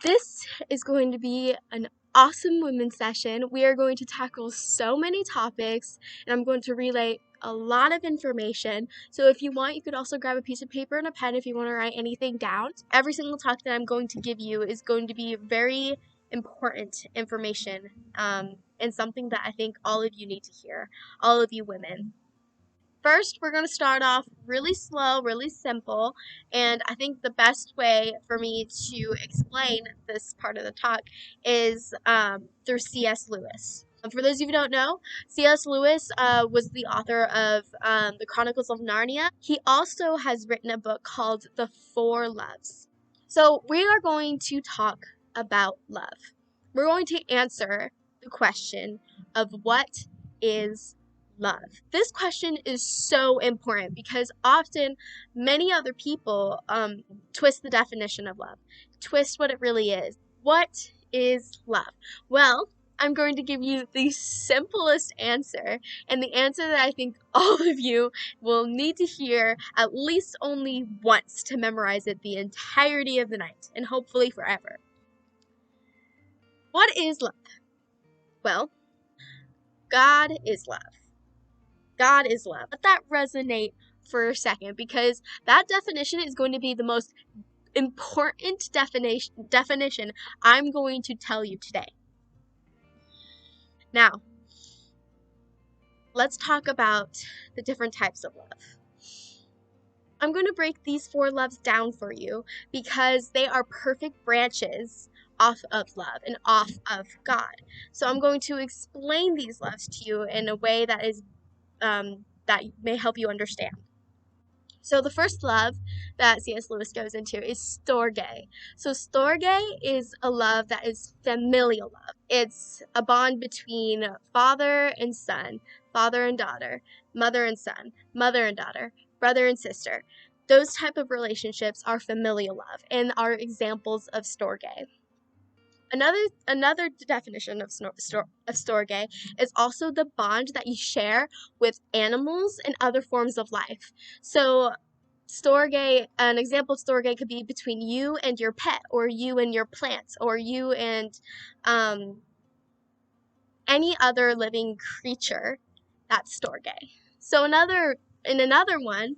This is going to be an awesome women's session. We are going to tackle so many topics, and I'm going to relay a lot of information. So if you want, you could also grab a piece of paper and a pen if you want to write anything down. Every single talk that I'm going to give you is going to be very important information, and something that I think all of you need to hear, all of you women. First, we're going to start off really slow, really simple, and I think the best way for me to explain this part of the talk is through C.S. Lewis. For those of you who don't know, C.S. Lewis was the author of the Chronicles of Narnia. He also has written a book called The Four Loves. So we are going to talk about love. We're going to answer the question of what is love. This question is so important because often many other people twist the definition of love, twist what it really is. What is love? Well, I'm going to give you the simplest answer, and the answer that I think all of you will need to hear at least only once to memorize it the entirety of the night, and hopefully forever. What is love? Well, God is love. God is love. Let that resonate for a second, because that definition is going to be the most important definition I'm going to tell you today. Now, let's talk about the different types of love. I'm going to break these four loves down for you because they are perfect branches off of love and off of God. So I'm going to explain these loves to you in a way that is that may help you understand. So the first love that C.S. Lewis goes into is storge. So storge is a love that is familial love. It's a bond between father and son, father and daughter, mother and son, mother and daughter, brother and sister. Those type of relationships are familial love and are examples of storge. Another definition of storge is also the bond that you share with animals and other forms of life. So storge, an example of storge could be between you and your pet, or you and your plants, or you and any other living creature. That's storge. So another one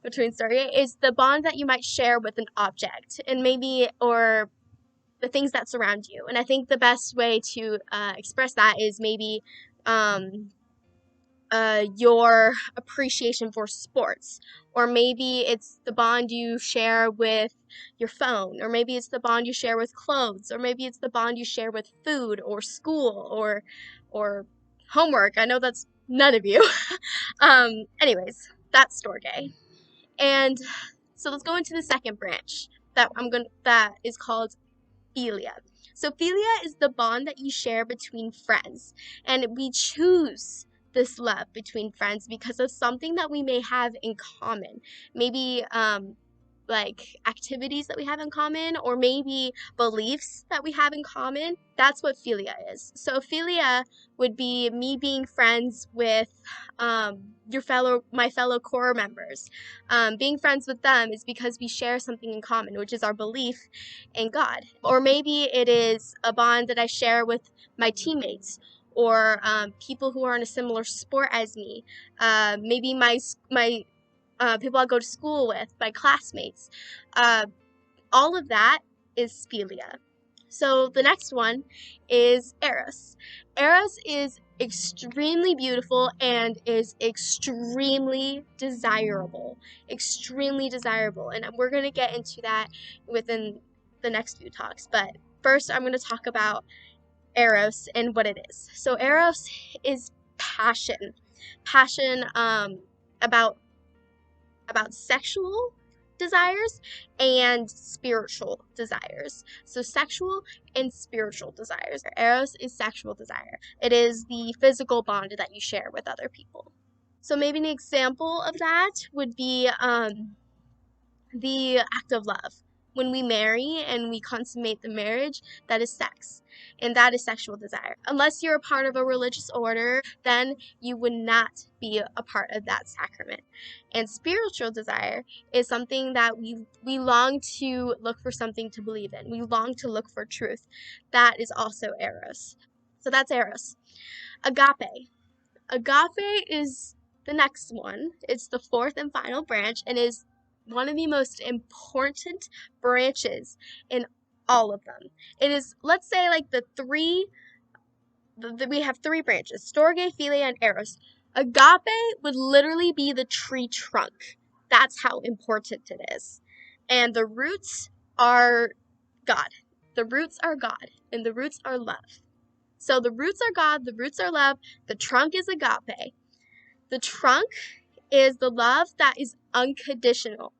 between storge is the bond that you might share with an object, and maybe or the things that surround you. And I think the best way to express that is maybe your appreciation for sports, or maybe it's the bond you share with your phone, or maybe it's the bond you share with clothes, or maybe it's the bond you share with food or school or homework. I know that's none of you. Anyways, that's storge. And so let's go into the second branch that is called philia. So philia is the bond that you share between friends, and we choose this love between friends because of something that we may have in common. Maybe like activities that we have in common, or maybe beliefs that we have in common. That's what philia is. So philia would be me being friends with my fellow core members. Being friends with them is because we share something in common, which is our belief in God. Or maybe it is a bond that I share with my teammates, or people who are in a similar sport as me. Maybe my people I go to school with, my classmates. All of that is philia. So the next one is Eros. Eros is extremely beautiful and is extremely desirable. Extremely desirable. And we're going to get into that within the next few talks. But first, I'm going to talk about Eros and what it is. So Eros is passion. Passion about sexual desires and spiritual desires. So sexual and spiritual desires. Eros is sexual desire. It is the physical bond that you share with other people. So maybe an example of that would be the act of love. when we marry and we consummate the marriage, that is sex. And that is sexual desire. Unless you're a part of a religious order, then you would not be a part of that sacrament. And spiritual desire is something that we long to look for something to believe in. We long to look for truth. That is also Eros. So that's Eros. Agape. Agape is the next one. It's the fourth and final branch and is one of the most important branches in all of them. It is, let's say, like we have three branches: Storge, Philia, and Eros. Agape would literally be the tree trunk. That's how important it is. And the roots are God. The roots are God, and the roots are love. So the roots are God, the roots are love, the trunk is agape. The trunk is the love that is unconditional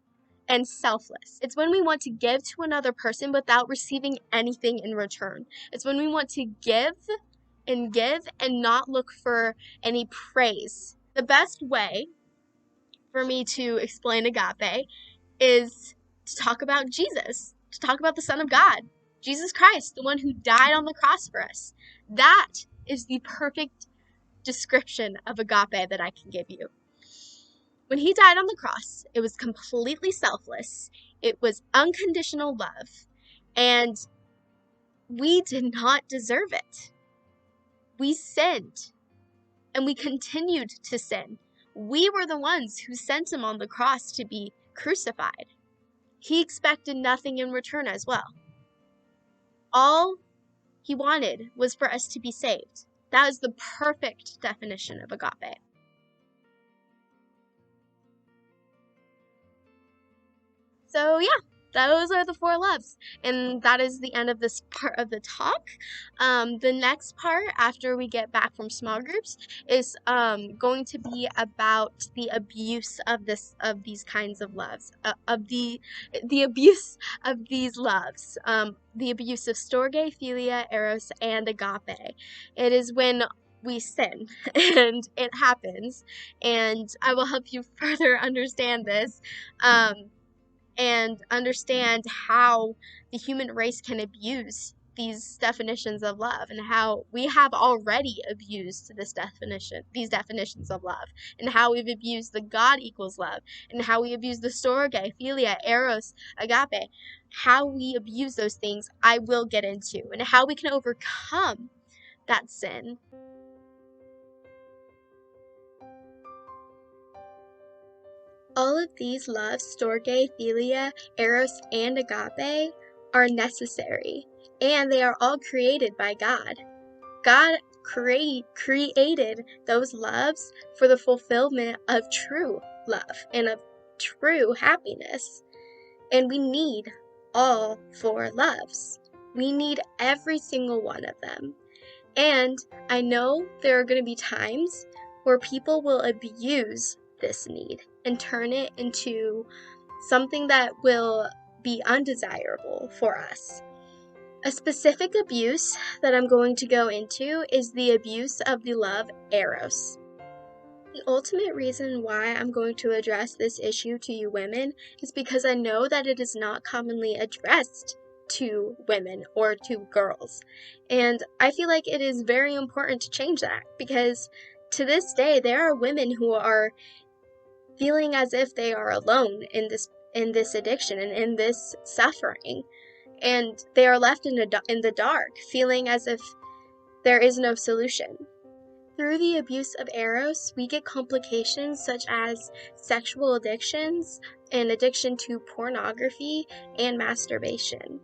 and selfless. It's when we want to give to another person without receiving anything in return. It's when we want to give and not look for any praise. The best way for me to explain agape is to talk about Jesus, to talk about the Son of God, Jesus Christ, the one who died on the cross for us. That is the perfect description of agape that I can give you. When he died on the cross, it was completely selfless. It was unconditional love. And we did not deserve it. We sinned. And we continued to sin. We were the ones who sent him on the cross to be crucified. He expected nothing in return as well. All he wanted was for us to be saved. That is the perfect definition of agape. So yeah, those are the four loves. And that is the end of this part of the talk. The next part, after we get back from small groups, is going to be about the abuse of these kinds of loves, of the abuse of these loves, the abuse of Storge, Philia, Eros, and agape. It is when we sin, and it happens, and I will help you further understand this. And understand how the human race can abuse these definitions of love, and how we have already abused these definitions of love, and how we've abused the God equals love, and how we abuse the Storge, Philia, Eros, agape. How we abuse those things I will get into, and how we can overcome that sin. All of these loves, Storge, Philia, Eros, and agape, are necessary, and they are all created by God. God created those loves for the fulfillment of true love and of true happiness. And we need all four loves. We need every single one of them. And I know there are going to be times where people will abuse this need and turn it into something that will be undesirable for us. A specific abuse that I'm going to go into is the abuse of the love Eros. The ultimate reason why I'm going to address this issue to you women is because I know that it is not commonly addressed to women or to girls. And I feel like it is very important to change that, because to this day there are women who are feeling as if they are alone in this addiction and in this suffering, and they are left in the dark, feeling as if there is no solution. Through the abuse of Eros, we get complications such as sexual addictions and addiction to pornography and masturbation.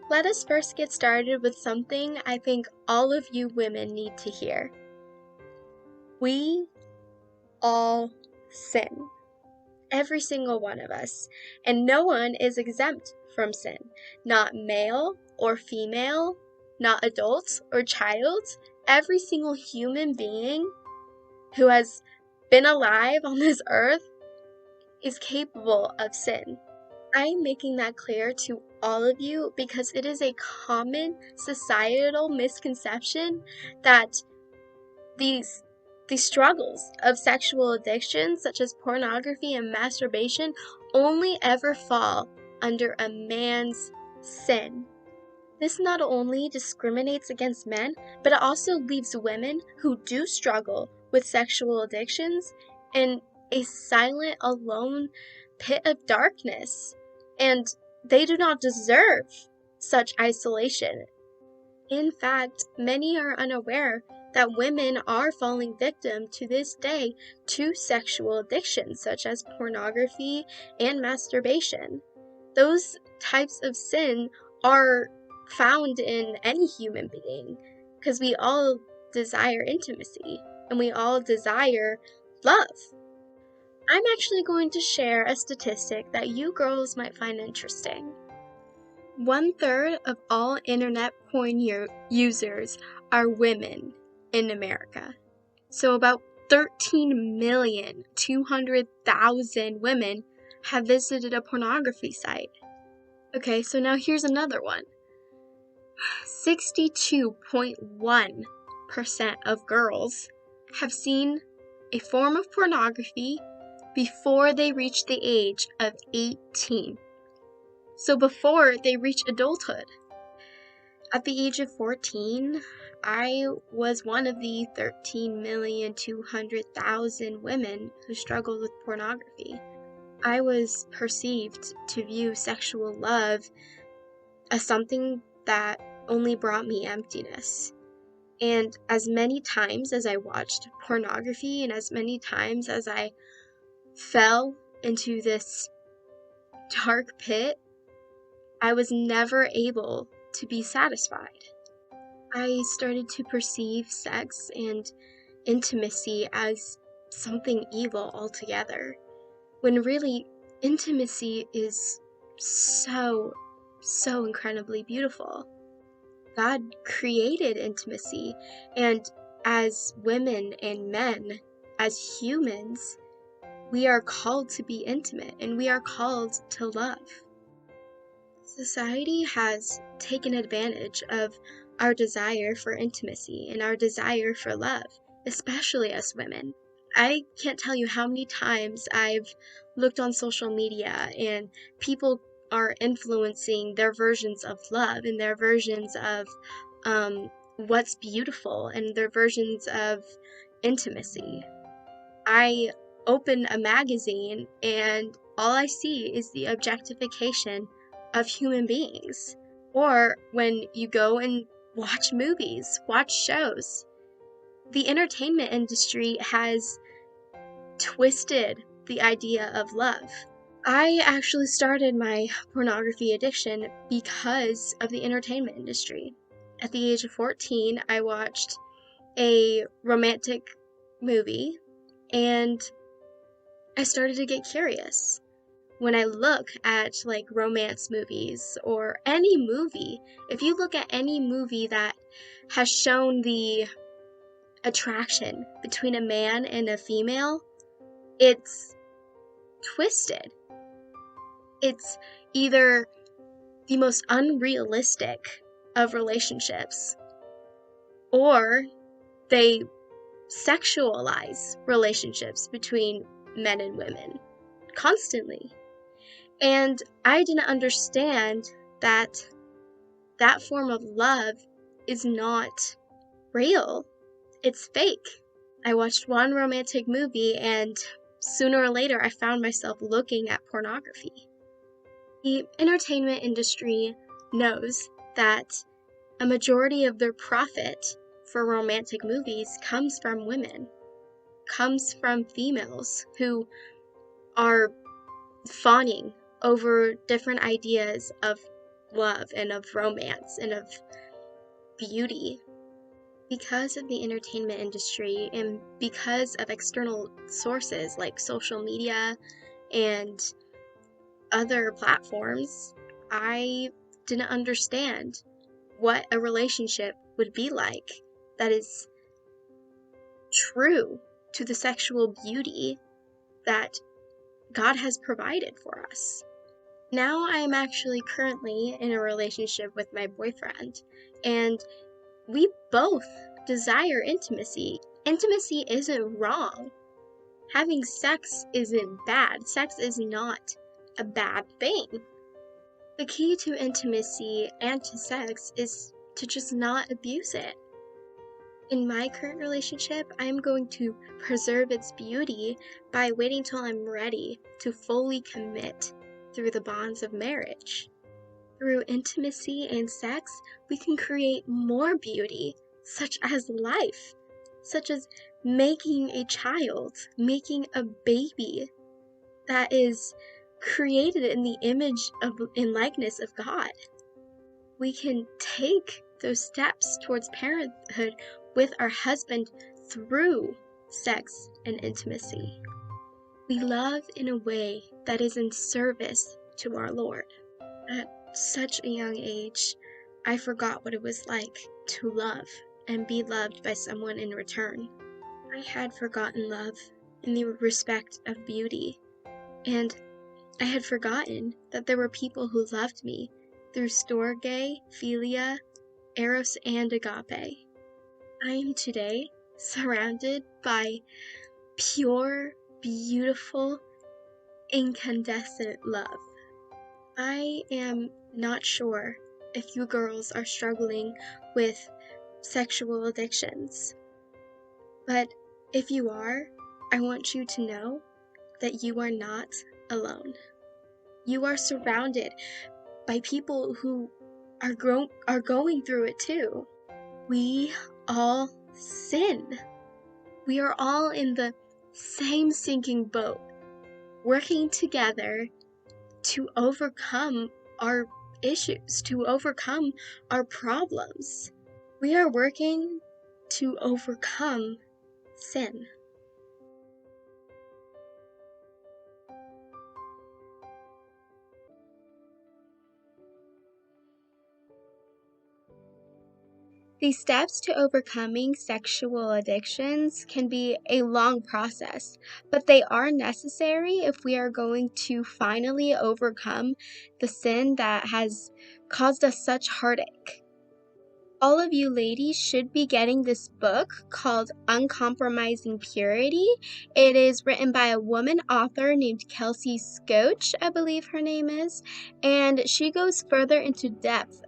Let us first get started with something I think all of you women need to hear. We all sin. Every single one of us. And no one is exempt from sin. Not male or female, not adult or child. Every single human being who has been alive on this earth is capable of sin. I'm making that clear to all of you because it is a common societal misconception that these struggles of sexual addiction, such as pornography and masturbation, only ever fall under a man's sin. This not only discriminates against men, but it also leaves women who do struggle with sexual addictions in a silent, alone pit of darkness, and they do not deserve such isolation. In fact, many are unaware that women are falling victim to this day to sexual addictions such as pornography and masturbation. Those types of sin are found in any human being because we all desire intimacy and we all desire love. I'm actually going to share a statistic that you girls might find interesting. 1/3 of all internet porn users are women in America. So about 13,200,000 women have visited a pornography site. Okay, so now here's another one. 62.1% of girls have seen a form of pornography before they reach the age of 18. So before they reach adulthood. At the age of 14, I was one of the 13,200,000 women who struggled with pornography. I was perceived to view sexual love as something that only brought me emptiness. And as many times as I watched pornography and as many times as I fell into this dark pit, I was never able to be satisfied. I started to perceive sex and intimacy as something evil altogether, when really intimacy is so incredibly beautiful. God created intimacy, and as women and men, as humans, we are called to be intimate and we are called to love. Society has taken advantage of our desire for intimacy and our desire for love, especially as women. I can't tell you how many times I've looked on social media and people are influencing their versions of love and their versions of what's beautiful and their versions of intimacy. I open a magazine and all I see is the objectification of human beings. Or when you go and watch movies, watch shows, the entertainment industry has twisted the idea of love. I actually started my pornography addiction because of the entertainment industry. At the age of 14, I watched a romantic movie and I started to get curious. When I look at like romance movies or any movie, if you look at any movie that has shown the attraction between a man and a female, it's twisted. It's either the most unrealistic of relationships, or they sexualize relationships between men and women constantly. And I didn't understand that that form of love is not real. It's fake. I watched one romantic movie and sooner or later I found myself looking at pornography. The entertainment industry knows that a majority of their profit for romantic movies comes from women, comes from females who are fawning over different ideas of love and of romance and of beauty. Because of the entertainment industry and because of external sources like social media and other platforms, I didn't understand what a relationship would be like that is true to the sexual beauty that God has provided for us. Now I'm actually currently in a relationship with my boyfriend, and we both desire intimacy. Intimacy isn't wrong. Having sex isn't bad. Sex is not a bad thing. The key to intimacy and to sex is to just not abuse it. In my current relationship, I am going to preserve its beauty by waiting till I'm ready to fully commit through the bonds of marriage. Through intimacy and sex, we can create more beauty, such as life, such as making a child, making a baby that is created in the image of and likeness of God. We can take those steps towards parenthood with our husband through sex and intimacy. We love in a way that is in service to our Lord. At such a young age, I forgot what it was like to love and be loved by someone in return. I had forgotten love in the respect of beauty, and I had forgotten that there were people who loved me through storge, philia, Eros, and agape. I am today surrounded by pure, beautiful, incandescent love. I am not sure if you girls are struggling with sexual addictions, but if you are, I want you to know that you are not alone. You are surrounded by people who are going through it too. We all sin. We are all in the same sinking boat, working together to overcome our issues, to overcome our problems. We are working to overcome sin. The steps to overcoming sexual addictions can be a long process, but they are necessary if we are going to finally overcome the sin that has caused us such heartache. All of you ladies should be getting this book called Uncompromising Purity. It is written by a woman author named Kelsey Scotch, I believe her name is, and she goes further into depth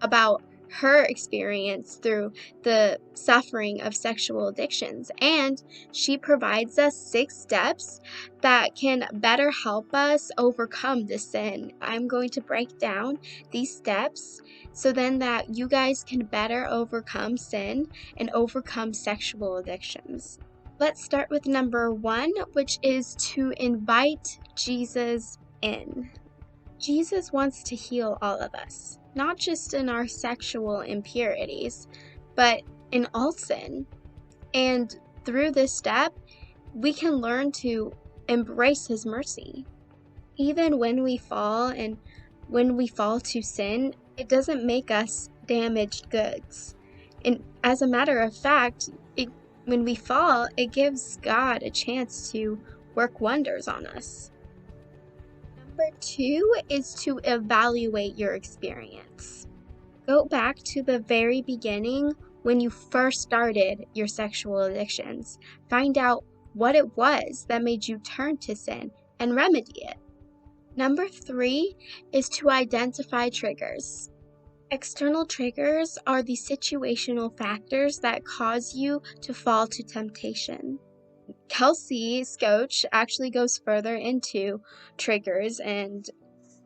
about her experience through the suffering of sexual addictions, and she provides us 6 steps that can better help us overcome the sin. I'm going to break down these steps so then that you guys can better overcome sin and overcome sexual addictions. Let's start with number 1, which is to invite Jesus in. Jesus wants to heal all of us, not just in our sexual impurities, but in all sin. And through this step, we can learn to embrace His mercy. Even when we fall and when we fall to sin, it doesn't make us damaged goods. And as a matter of fact, when we fall, it gives God a chance to work wonders on us. Number 2 is to evaluate your experience. Go back to the very beginning when you first started your sexual addictions. Find out what it was that made you turn to sin and remedy it. Number 3 is to identify triggers. External triggers are the situational factors that cause you to fall to temptation. Kelsey Scotch actually goes further into triggers and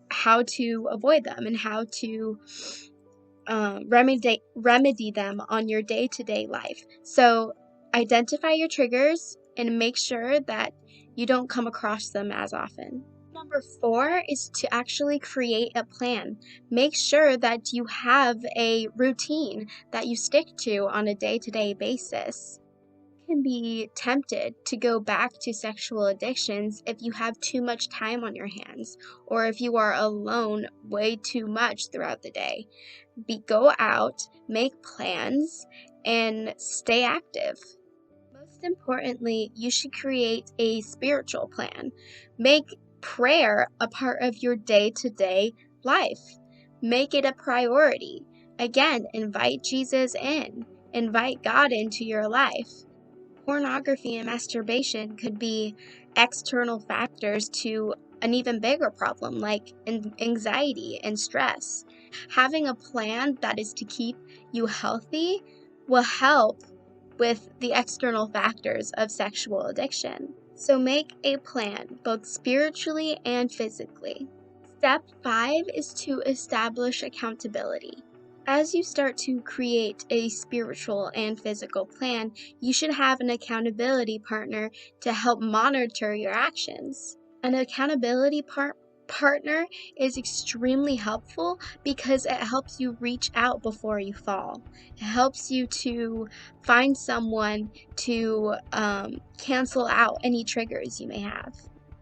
how to avoid them and how to remedy them on your day-to-day life. So identify your triggers and make sure that you don't come across them as often. Number 4 is to actually create a plan. Make sure that you have a routine that you stick to on a day-to-day basis. Can be tempted to go back to sexual addictions if you have too much time on your hands or if you are alone way too much throughout the day. Go out, make plans, and stay active. Most importantly, you should create a spiritual plan. Make prayer a part of your day-to-day life. Make it a priority. Again, invite Jesus in. Invite God into your life. Pornography and masturbation could be external factors to an even bigger problem like anxiety and stress. Having a plan that is to keep you healthy will help with the external factors of sexual addiction. So make a plan, both spiritually and physically. Step 5 is to establish accountability. As you start to create a spiritual and physical plan, you should have an accountability partner to help monitor your actions. An accountability partner is extremely helpful because it helps you reach out before you fall. It helps you to find someone to cancel out any triggers you may have.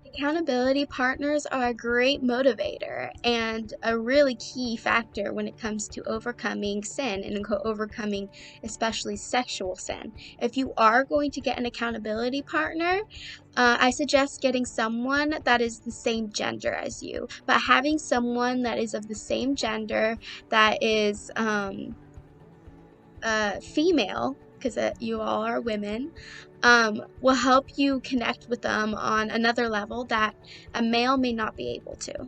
Accountability partners are a great motivator and a really key factor when it comes to overcoming sin and overcoming especially sexual sin. If you are going to get an accountability partner, I suggest getting someone that is the same gender as you, but having someone that is of the same gender, that is female, because you all are women, will help you connect with them on another level that a male may not be able to.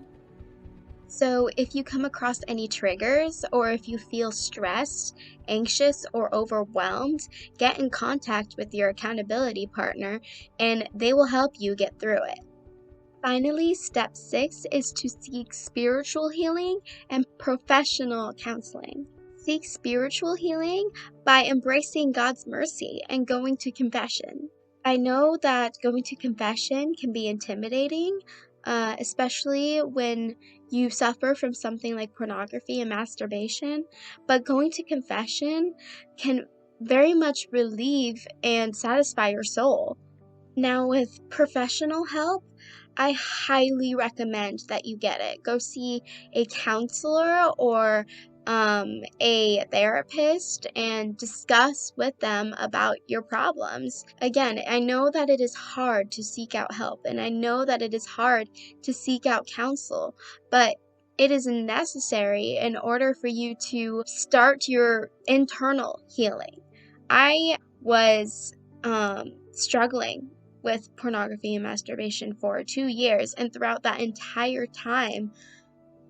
So if you come across any triggers, or if you feel stressed, anxious, or overwhelmed, get in contact with your accountability partner and they will help you get through it. Finally, step 6 is to seek spiritual healing and professional counseling. Seek spiritual healing by embracing God's mercy and going to confession. I know that going to confession can be intimidating, especially when you suffer from something like pornography and masturbation, but going to confession can very much relieve and satisfy your soul. Now, with professional help, I highly recommend that you get it. Go see a counselor or a therapist and discuss with them about your problems. Again, I know that it is hard to seek out help, and I know that it is hard to seek out counsel, but it is necessary in order for you to start your internal healing. I was struggling with pornography and masturbation for 2 years, and throughout that entire time,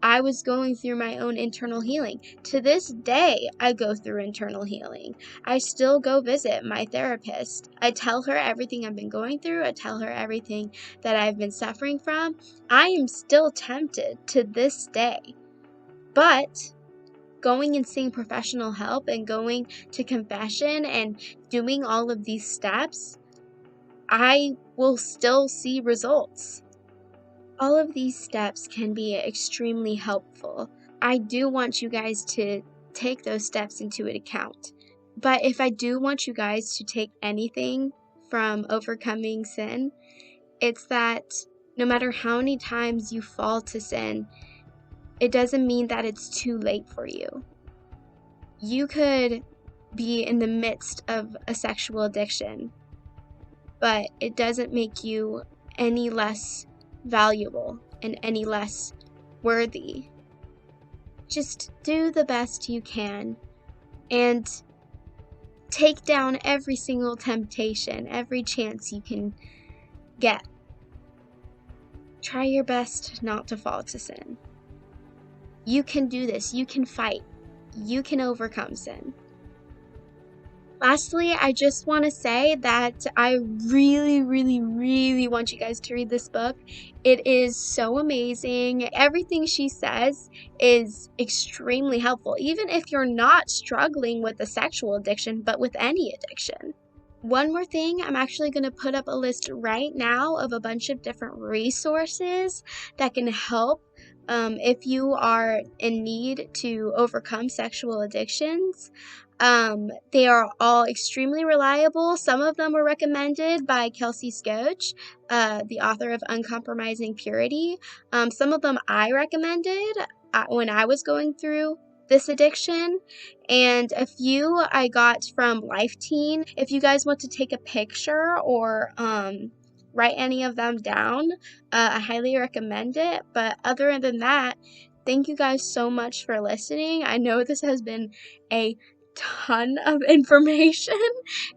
I was going through my own internal healing. To this day, I go through internal healing. I still go visit my therapist. I tell her everything I've been going through. I tell her everything that I've been suffering from. I am still tempted to this day. But going and seeing professional help and going to confession and doing all of these steps, I will still see results. All of these steps can be extremely helpful. I do want you guys to take those steps into account. But if I do want you guys to take anything from overcoming sin, it's that no matter how many times you fall to sin, it doesn't mean that it's too late for you. You could be in the midst of a sexual addiction, but it doesn't make you any less valuable and any less worthy. Just do the best you can and take down every single temptation, every chance you can get. Try your best not to fall to sin. You can do this. You can fight. You can overcome sin. Lastly, I just want to say that I really, really, really want you guys to read this book. It is so amazing. Everything she says is extremely helpful, even if you're not struggling with a sexual addiction, but with any addiction. One more thing, I'm actually going to put up a list right now of a bunch of different resources that can help if you are in need to overcome sexual addictions. They are all extremely reliable. Some of them were recommended by Kelsey Scotch, the author of Uncompromising Purity. Some of them I recommended when I was going through this addiction, and a few I got from Life Teen. If you guys want to take a picture or write any of them down, I highly recommend it. But other than that, thank you guys so much for listening. I know this has been a ton of information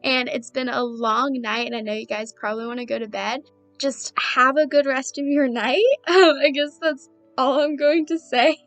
and it's been a long night, and I know you guys probably want to go to bed. just have a good rest of your night. I guess that's all I'm going to say.